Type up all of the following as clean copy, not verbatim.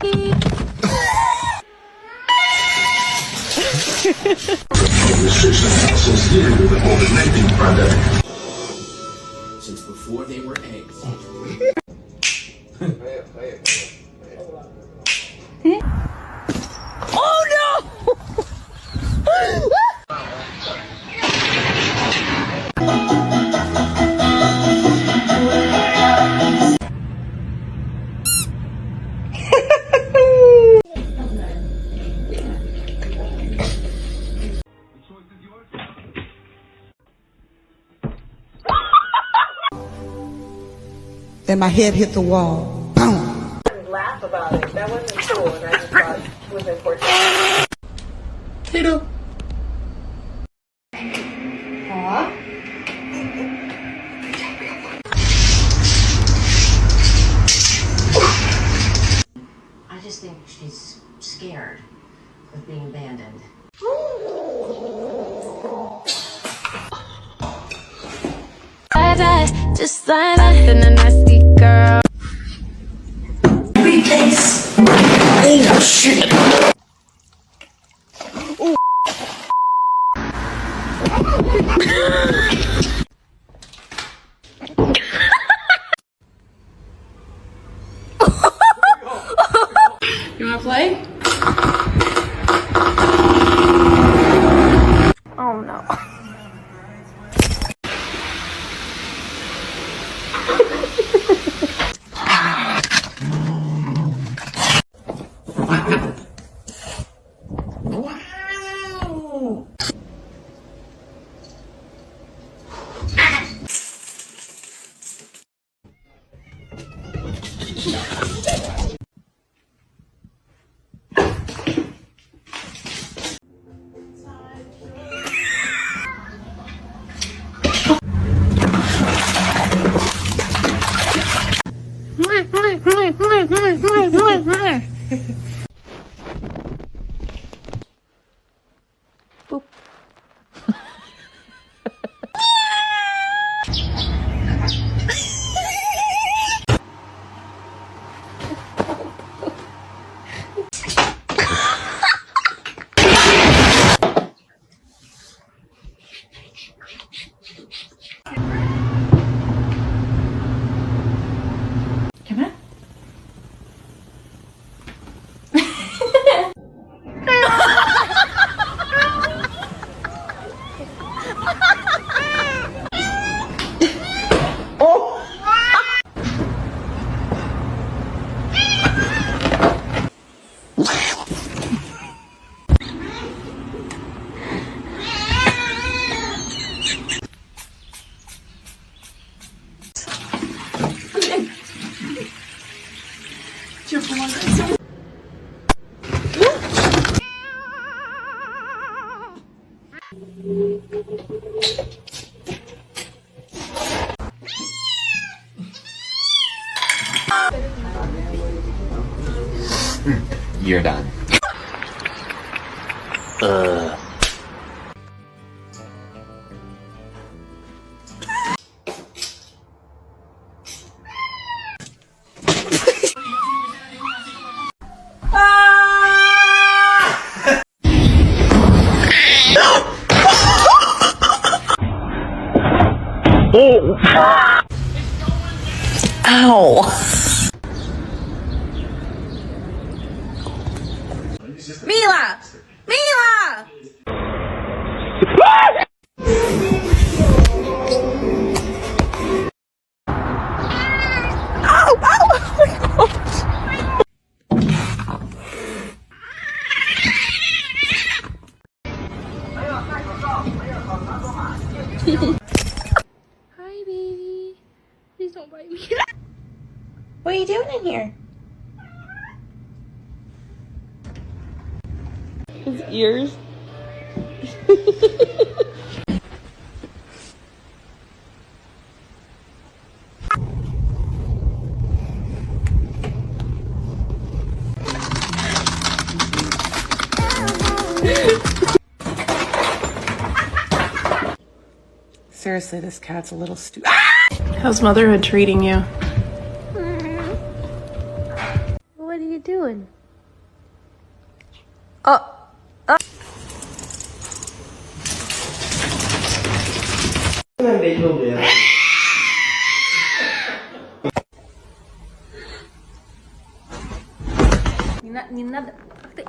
Associated with the COVID-19 pandemic. Since before they were eggs. Oh no! Then my head hit the wall. Boom. Laugh about it. That wasn't cool, and I just thought it was important. Kato. I just think she's scared of being abandoned. Just like in a nasty girl. Replace. Oh shit. Oh. You wanna play? Oh no. Boop. Come on. You're done. Ow. Mila! Mila! Hi, baby. Please don't bite me. What are you doing in here? His ears. Seriously, this cat's a little stupid. How's motherhood treating you? What are you doing? doing? Oh. Не надо. Ах ты.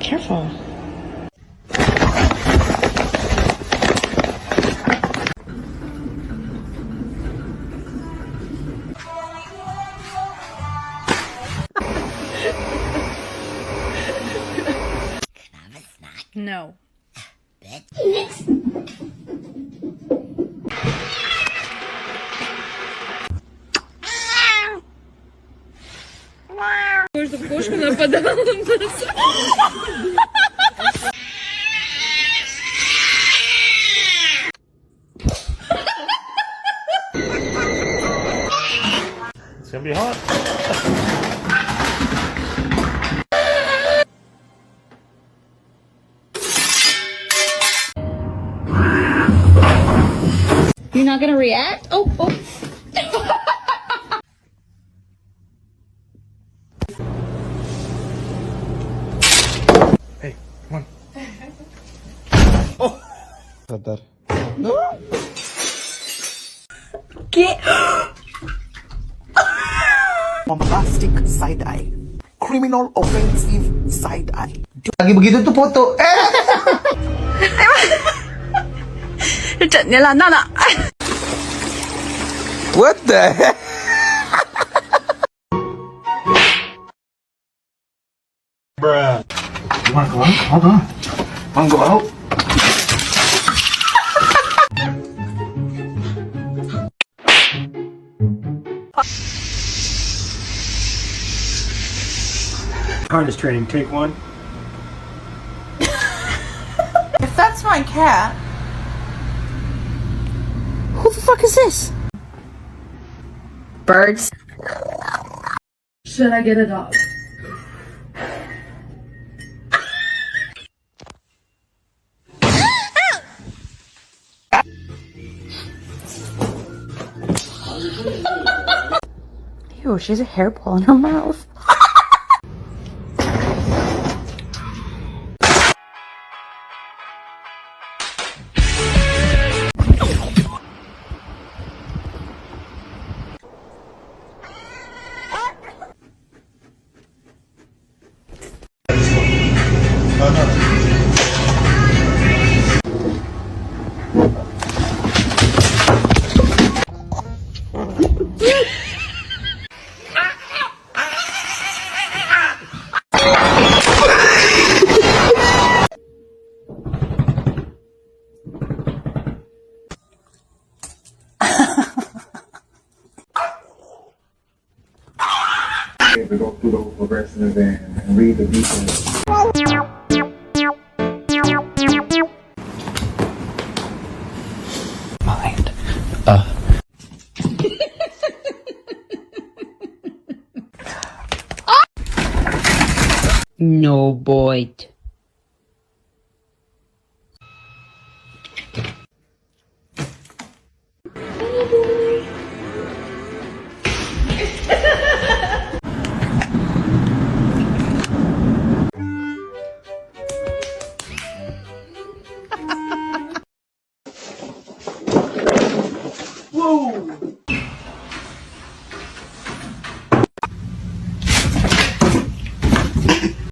Careful. No. Можно кошка нападала на нас. It's gonna be hot. You're not gonna react? Oh, oh. Hey, come on. Bombastic side eye. Criminal offensive side eye. Lagi begitu tuh foto. Trận là Nana. What the heck? Bruh. You wanna go out? Hold on. Wanna go out? Harness training, take one. If that's my cat, who the fuck is this? Birds. Should I get a dog? Ew, she has a hairball in her mouth. To go through those progressives and read the details. Mind. No bite.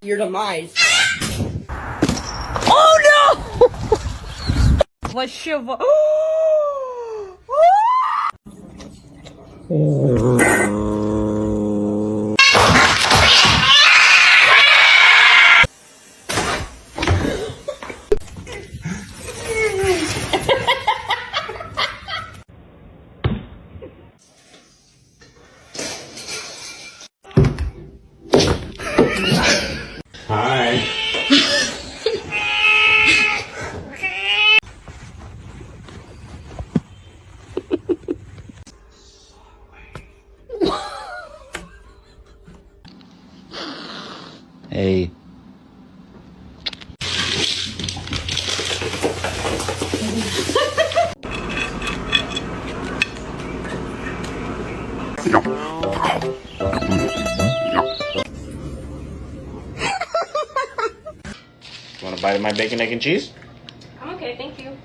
Your demise. Oh no! Вообще. Hi. You want a bite of my bacon, egg, and cheese? I'm okay, thank you.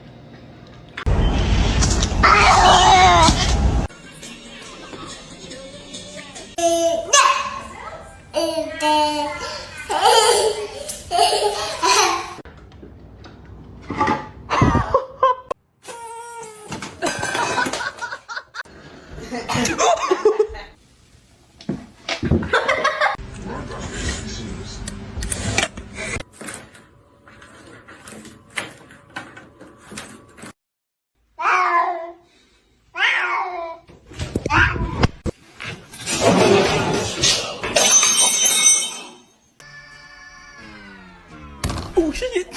Oh shit!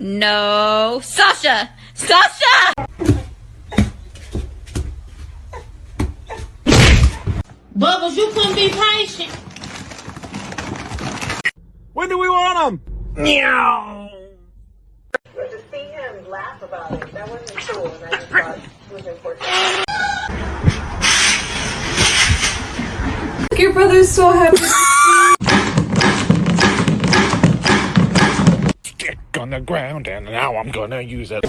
No. Sasha! Sasha! Bubbles, you couldn't be patient. When do we want them? Meow. But to see him laugh about it, that wasn't cool, and I just thought it was important. Your brother's so happy. Stick on the ground, and now I'm gonna use it.